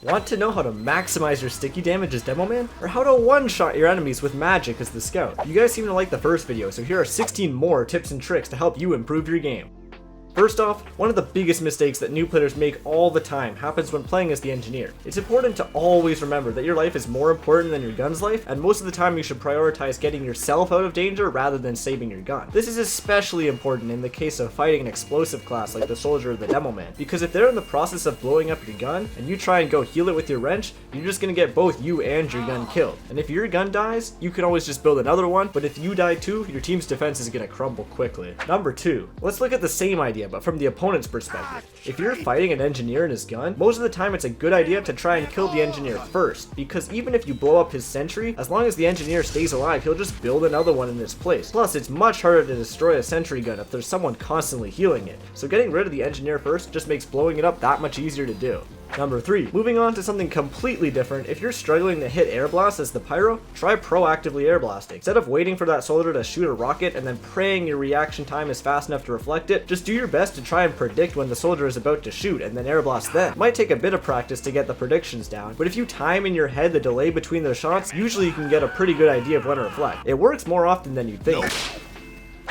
Want to know how to maximize your sticky damage as Demo Man? Or how to one-shot your enemies with magic as the Scout? You guys seem to like the first video, so here are 16 more tips and tricks to help you improve your game. First off, one of the biggest mistakes that new players make all the time happens when playing as the Engineer. It's important to always remember that your life is more important than your gun's life, and most of the time you should prioritize getting yourself out of danger rather than saving your gun. This is especially important in the case of fighting an explosive class like the Soldier or the Demo Man, because if they're in the process of blowing up your gun, and you try and go heal it with your wrench, you're just gonna get both you and your gun killed. And if your gun dies, you can always just build another one, but if you die too, your team's defense is gonna crumble quickly. Number 2, let's look at the same idea, but from the opponent's perspective. If you're fighting an Engineer and his gun, most of the time it's a good idea to try and kill the Engineer first, because even if you blow up his sentry, as long as the Engineer stays alive, he'll just build another one in its place. Plus, it's much harder to destroy a sentry gun if there's someone constantly healing it, so getting rid of the Engineer first just makes blowing it up that much easier to do. Number 3, moving on to something completely different. If you're struggling to hit air blast as the Pyro, try proactively air blasting. Instead of waiting for that soldier to shoot a rocket and then praying your reaction time is fast enough to reflect it, just do your best to try and predict when the soldier is about to shoot and then air blast then. It might take a bit of practice to get the predictions down, but if you time in your head the delay between those shots, usually you can get a pretty good idea of when to reflect. It works more often than you think.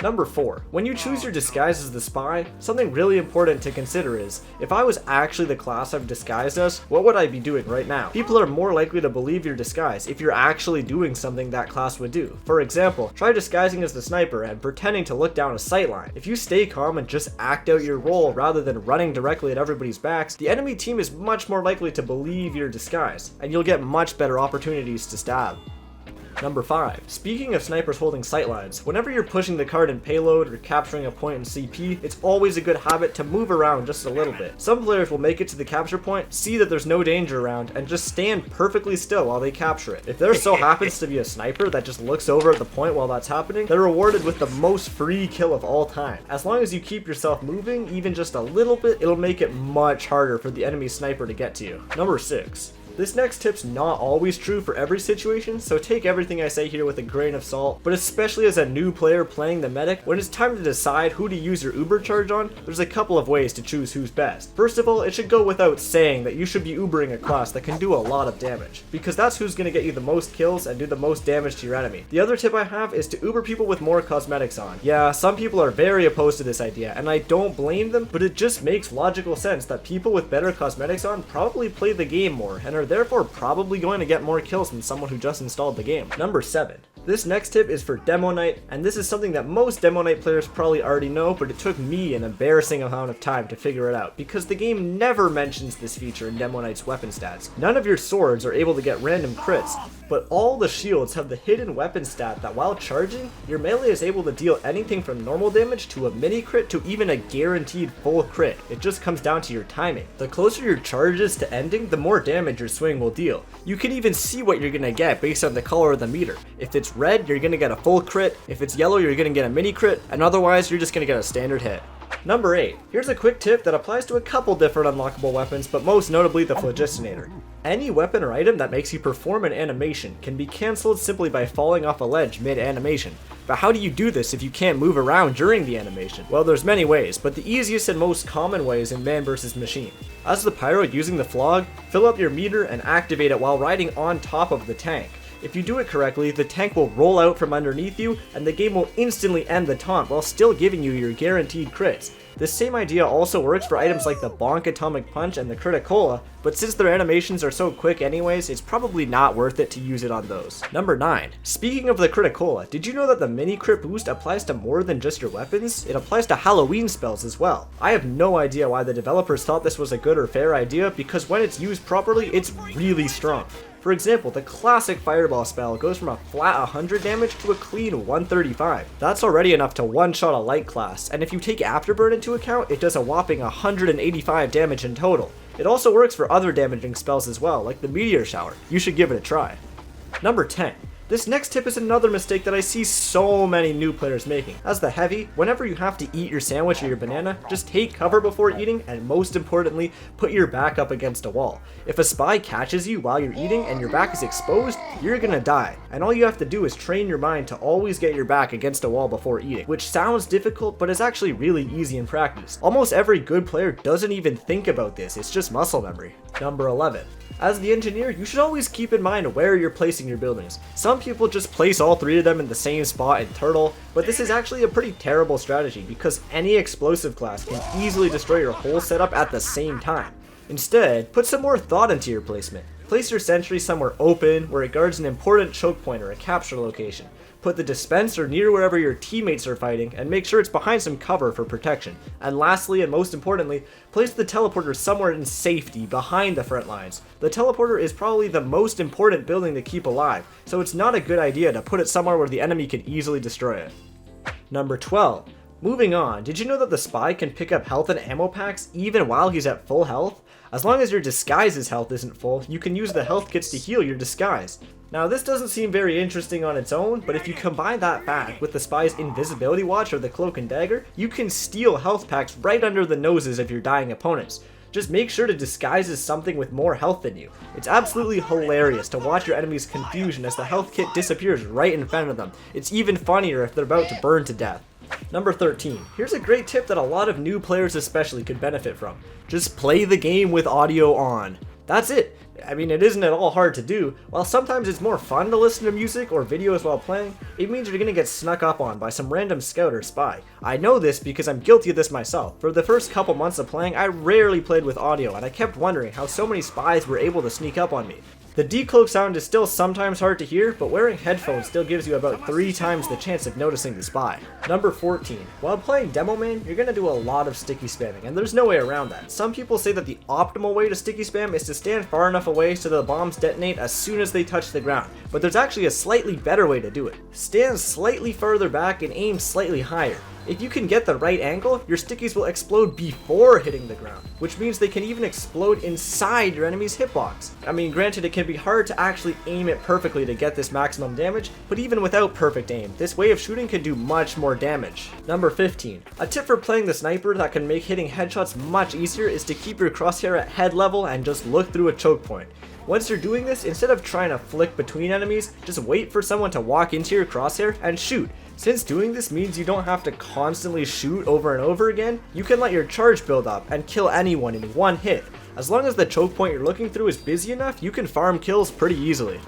Number 4, when you choose your disguise as the spy, something really important to consider is, if I was actually the class I've disguised as, what would I be doing right now? People are more likely to believe your disguise if you're actually doing something that class would do. For example, try disguising as the sniper and pretending to look down a Sightline. If you stay calm and just act out your role rather than running directly at everybody's backs, the enemy team is much more likely to believe your disguise, and you'll get much better opportunities to stab. Number 5. Speaking of snipers holding sightlines, whenever you're pushing the card in payload or capturing a point in CP, it's always a good habit to move around just a little bit. Some players will make it to the capture point, see that there's no danger around, and just stand perfectly still while they capture it. If there so happens to be a sniper that just looks over at the point while that's happening, they're rewarded with the most free kill of all time. As long as you keep yourself moving, even just a little bit, it'll make it much harder for the enemy sniper to get to you. Number 6. This next tip's not always true for every situation, so take everything I say here with a grain of salt, but especially as a new player playing the medic, when it's time to decide who to use your Uber charge on, there's a couple of ways to choose who's best. First of all, it should go without saying that you should be Ubering a class that can do a lot of damage, because that's who's going to get you the most kills and do the most damage to your enemy. The other tip I have is to Uber people with more cosmetics on. Yeah, some people are very opposed to this idea, and I don't blame them, but it just makes logical sense that people with better cosmetics on probably play the game more and are therefore probably going to get more kills than someone who just installed the game. Number 7. This next tip is for Demo Night, and this is something that most Demo Night players probably already know, but it took me an embarrassing amount of time to figure it out, because the game never mentions this feature in Demo Night's weapon stats. None of your swords are able to get random crits, but all the shields have the hidden weapon stat that while charging, your melee is able to deal anything from normal damage to a mini crit to even a guaranteed full crit. It just comes down to your timing. The closer your charge is to ending, the more damage your swing will deal. You can even see what you're gonna get based on the color of the meter. If it's red, you're gonna get a full crit. If it's yellow, you're gonna get a mini crit, and otherwise, you're just gonna get a standard hit. Number 8. Here's a quick tip that applies to a couple different unlockable weapons, but most notably the Phlogistinator. Any weapon or item that makes you perform an animation can be cancelled simply by falling off a ledge mid-animation. But how do you do this if you can't move around during the animation? Well, there's many ways, but the easiest and most common way is in man versus machine. As the Pyro using the Flog, fill up your meter and activate it while riding on top of the tank. If you do it correctly, the tank will roll out from underneath you, and the game will instantly end the taunt while still giving you your guaranteed crits. This same idea also works for items like the Bonk Atomic Punch and the Criticola, but since their animations are so quick anyways, it's probably not worth it to use it on those. Number 9. Speaking of the Criticola, did you know that the mini crit boost applies to more than just your weapons? It applies to Halloween spells as well. I have no idea why the developers thought this was a good or fair idea, because when it's used properly, it's really strong. For example, the classic Fireball spell goes from a flat 100 damage to a clean 135. That's already enough to one-shot a light class, and if you take Afterburn into account, it does a whopping 185 damage in total. It also works for other damaging spells as well, like the Meteor Shower. You should give it a try. Number 10. This next tip is another mistake that I see so many new players making. As the heavy, whenever you have to eat your sandwich or your banana, just take cover before eating, and most importantly, put your back up against a wall. If a spy catches you while you're eating and your back is exposed, you're gonna die. And all you have to do is train your mind to always get your back against a wall before eating, which sounds difficult, but is actually really easy in practice. Almost every good player doesn't even think about this, it's just muscle memory. Number 11. As the engineer, you should always keep in mind where you're placing your buildings. Some people just place all 3 of them in the same spot in Turtle, but this is actually a pretty terrible strategy because any explosive class can easily destroy your whole setup at the same time. Instead, put some more thought into your placement. Place your sentry somewhere open where it guards an important choke point or a capture location. Put the dispenser near wherever your teammates are fighting and make sure it's behind some cover for protection. And lastly, and most importantly, place the teleporter somewhere in safety behind the front lines. The teleporter is probably the most important building to keep alive, so it's not a good idea to put it somewhere where the enemy can easily destroy it. Number 12. Moving on, did you know that the spy can pick up health and ammo packs even while he's at full health? As long as your disguise's health isn't full, you can use the health kits to heal your disguise. Now this doesn't seem very interesting on its own, but if you combine that fact with the spy's invisibility watch or the cloak and dagger, you can steal health packs right under the noses of your dying opponents. Just make sure to disguise as something with more health than you. It's absolutely hilarious to watch your enemy's confusion as the health kit disappears right in front of them. It's even funnier if they're about to burn to death. Number 13. Here's a great tip that a lot of new players especially could benefit from. Just play the game with audio on. That's it. I mean, it isn't at all hard to do. While sometimes it's more fun to listen to music or videos while playing, it means you're gonna get snuck up on by some random scout or spy. I know this because I'm guilty of this myself. For the first couple months of playing, I rarely played with audio, and I kept wondering how so many spies were able to sneak up on me. The decloak sound is still sometimes hard to hear, but wearing headphones still gives you about 3 times the chance of noticing the spy. Number 14. While playing Demo Man, you're gonna do a lot of sticky spamming, and there's no way around that. Some people say that the optimal way to sticky spam is to stand far enough away so the bombs detonate as soon as they touch the ground, but there's actually a slightly better way to do it. Stand slightly further back and aim slightly higher. If you can get the right angle, your stickies will explode before hitting the ground, which means they can even explode inside your enemy's hitbox. I mean, granted, it can be hard to actually aim it perfectly to get this maximum damage, but even without perfect aim, this way of shooting can do much more damage. Number 15. A tip for playing the sniper that can make hitting headshots much easier is to keep your crosshair at head level and just look through a choke point. Once you're doing this, instead of trying to flick between enemies, just wait for someone to walk into your crosshair and shoot. Since doing this means you don't have to constantly shoot over and over again, you can let your charge build up and kill anyone in one hit. As long as the choke point you're looking through is busy enough, you can farm kills pretty easily.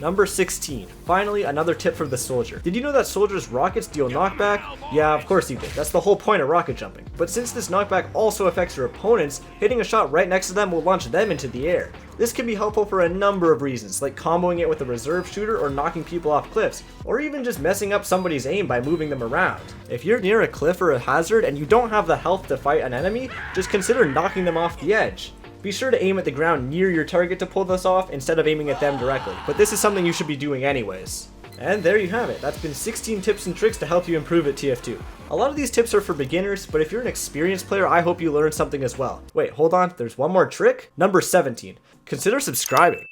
Number 16. Finally, another tip for the soldier. Did you know that soldiers' rockets deal knockback? Yeah, of course you did. That's the whole point of rocket jumping. But since this knockback also affects your opponents, hitting a shot right next to them will launch them into the air. This can be helpful for a number of reasons, like comboing it with a reserve shooter or knocking people off cliffs, or even just messing up somebody's aim by moving them around. If you're near a cliff or a hazard and you don't have the health to fight an enemy, just consider knocking them off the edge. Be sure to aim at the ground near your target to pull this off instead of aiming at them directly, but this is something you should be doing anyways. And there you have it. That's been 16 tips and tricks to help you improve at TF2. A lot of these tips are for beginners, but if you're an experienced player, I hope you learned something as well. Wait, hold on, there's one more trick? Number 17. Consider subscribing.